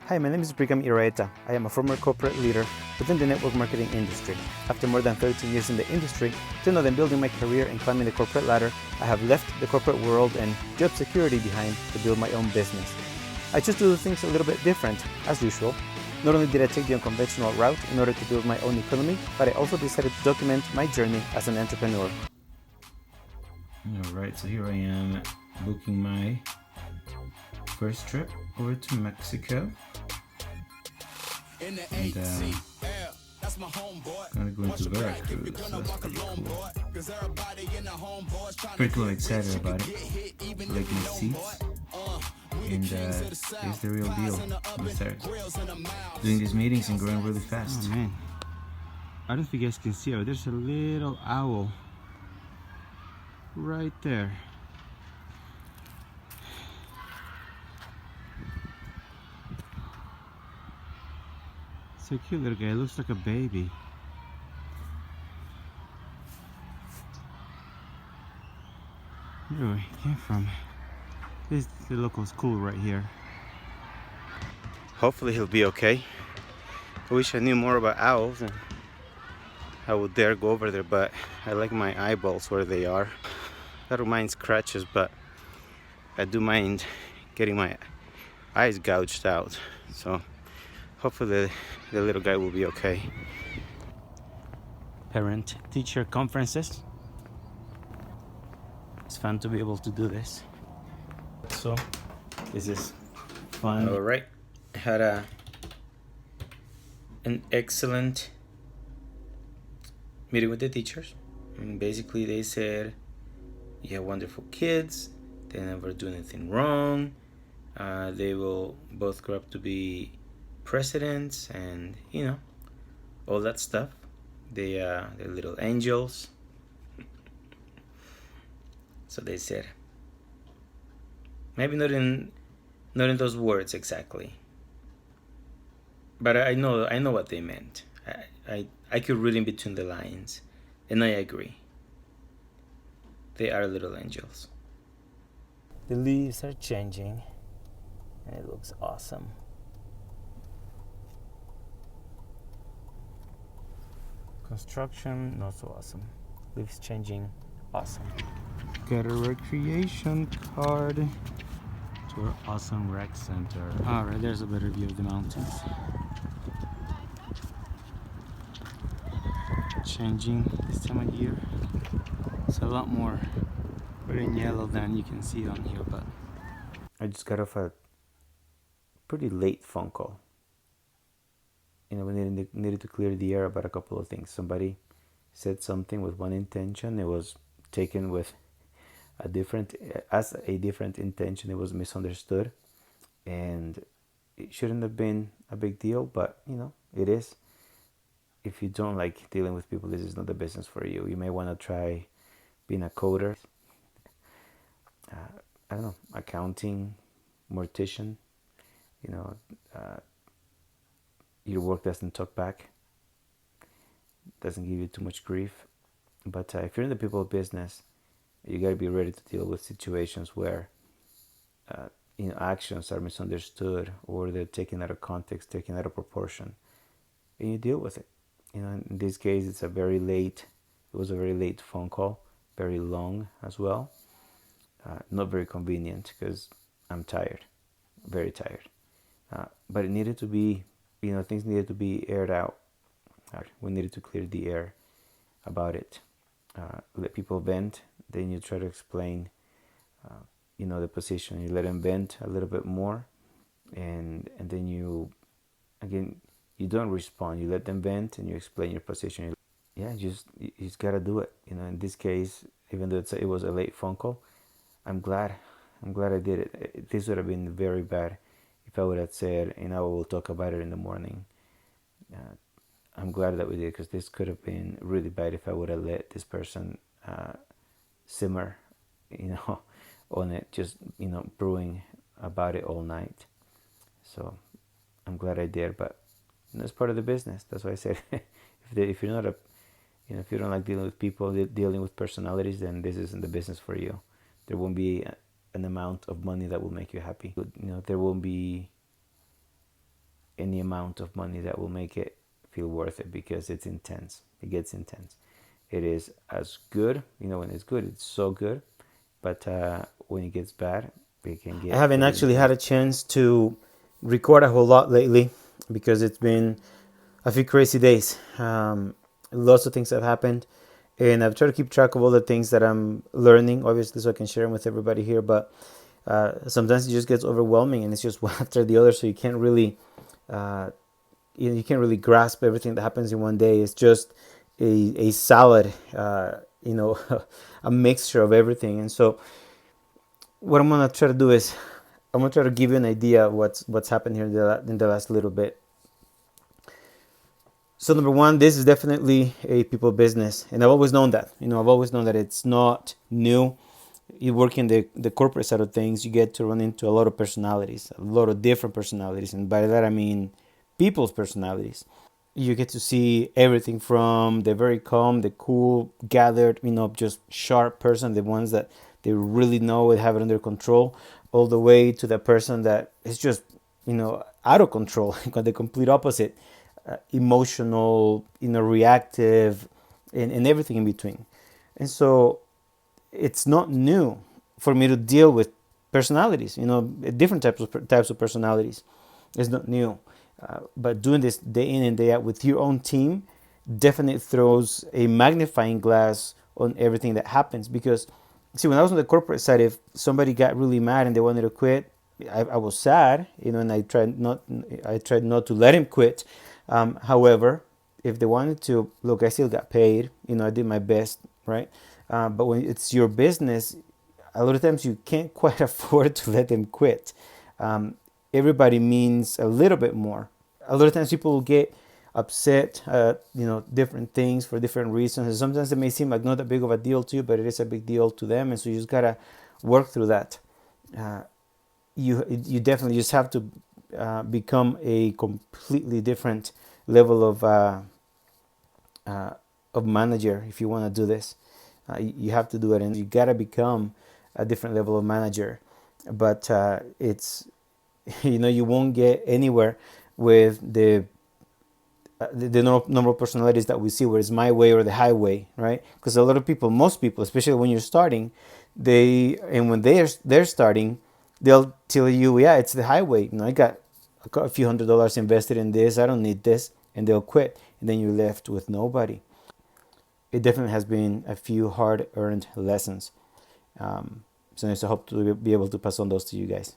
Hi, my name is Brigham Iraeta. I am a former corporate leader within the network marketing industry. After more than 13 years in the industry, rather than building my career and climbing the corporate ladder, I have left the corporate world and job security behind to build my own business. I chose to do things a little bit different, as usual. Not only did I take the unconventional route in order to build my own economy, but I also decided to document my journey as an entrepreneur. Alright, so here I am booking my first trip over to Mexico. And gonna go into Veracruz, so that's pretty cool. Pretty cool, excited about it. Like my seats. And here's the real deal. We start doing these meetings and growing really fast. Oh man, I don't know if you guys can see it, but there's a little owl right there. So cute little guy, looks like a baby. Where he came from? This is the local school right here. Hopefully he'll be okay. I wish I knew more about owls and I would dare go over there, but I like my eyeballs where they are. I don't mind scratches, but I do mind getting my eyes gouged out. So hopefully the little guy will be okay. Parent-teacher conferences. It's fun to be able to do this. So this is fun. All right, had an excellent meeting with the teachers, and basically they said you have wonderful kids, they never do anything wrong, they will both grow up to be presidents, and you know, all that stuff. They're little angels. So they said, maybe not in those words exactly, but I know what they meant. I could read in between the lines, and I agree. They are little angels. The leaves are changing, and it looks awesome. Construction, not so awesome. Leaves changing, awesome. Got a recreation card to our awesome rec center. Alright, there's a better view of the mountains. Changing this time of year. It's a lot more red and yellow than you can see on here, but I just got off a pretty late phone call. You know, we needed to clear the air about a couple of things. Somebody said something with one intention. It was taken with a different intention. It was misunderstood, and it shouldn't have been a big deal, but you know, it is. If you don't like dealing with people, this is not the business for you. You may want to try being a coder, I don't know, accounting, mortician. You know, your work doesn't talk back, doesn't give you too much grief. But if you're in the people business, you got to be ready to deal with situations where you know, actions are misunderstood or they're taken out of context, taken out of proportion, and you deal with it. You know, in this case, it was a very late phone call, very long as well. Not very convenient because I'm tired, very tired. But it needed to be, you know, things needed to be aired out. We needed to clear the air about it. Let people vent, then you try to explain, you know, the position. You let them vent a little bit more, and then you, again, you don't respond. You let them vent and you explain your position. Yeah, you just gotta do it. You know, in this case, even though it was a late phone call, I'm glad I did it. This would have been very bad if I would have said, you know, we'll talk about it in the morning. I'm glad that we did, because this could have been really bad if I would have let this person simmer, you know, on it, just, you know, brewing about it all night. So I'm glad I did, but you know, it's part of the business. That's why I said, if you're not if you don't like dealing with people, dealing with personalities, then this isn't the business for you. There won't be an amount of money that will make you happy. You know, there won't be any amount of money that will make it feel worth it, because it's intense. It gets intense. It is as good, when it's good, it's so good, but when it gets bad, it can I get haven't pretty actually had intense. a chance to record a whole lot lately because it's been a few crazy days. Lots of things have happened, and I've tried to keep track of all the things that I'm learning, obviously, so I can share them with everybody here. But sometimes it just gets overwhelming, and it's just one after the other, so you can't really, uh, you can't really grasp everything that happens in one day. It's just a salad, a mixture of everything. And so, what I'm gonna try to do is, I'm gonna try to give you an idea of what's happened here in the last little bit. So number one, this is definitely a people business, and I've always known that. I've always known that it's not new. You work in the corporate side of things, you get to run into a lot of personalities, a lot of different personalities, and by that I mean people's personalities. You get to see everything from the very calm, the cool, gathered, just sharp person, the ones that they really know and have it under control, all the way to the person that is just, out of control, the complete opposite, emotional, reactive, and everything in between. And so it's not new for me to deal with personalities, different types of personalities. It's not new. But doing this day in and day out with your own team definitely throws a magnifying glass on everything that happens. Because, see, when I was on the corporate side, if somebody got really mad and they wanted to quit, I was sad, and I tried not to let him quit. However, if they wanted to, look, I still got paid. I did my best, right? But when it's your business, a lot of times you can't quite afford to let them quit. Everybody means a little bit more. A lot of times people will get upset at different things for different reasons, and sometimes it may seem like not that big of a deal to you, but it is a big deal to them, and so you just gotta work through that. Uh, you definitely just have to become a completely different level uh, of manager if you want to do this. You have to do it, and you gotta become a different level of manager. But it's you won't get anywhere with the normal personalities that we see, where it's my way or the highway, right? Because a lot of people, most people, especially when you're starting, when they're starting, they'll tell you, yeah, it's the highway. I got a few $100s invested in this. I don't need this, and they'll quit, and then you're left with nobody. It definitely has been a few hard-earned lessons. So I hope to be able to pass on those to you guys.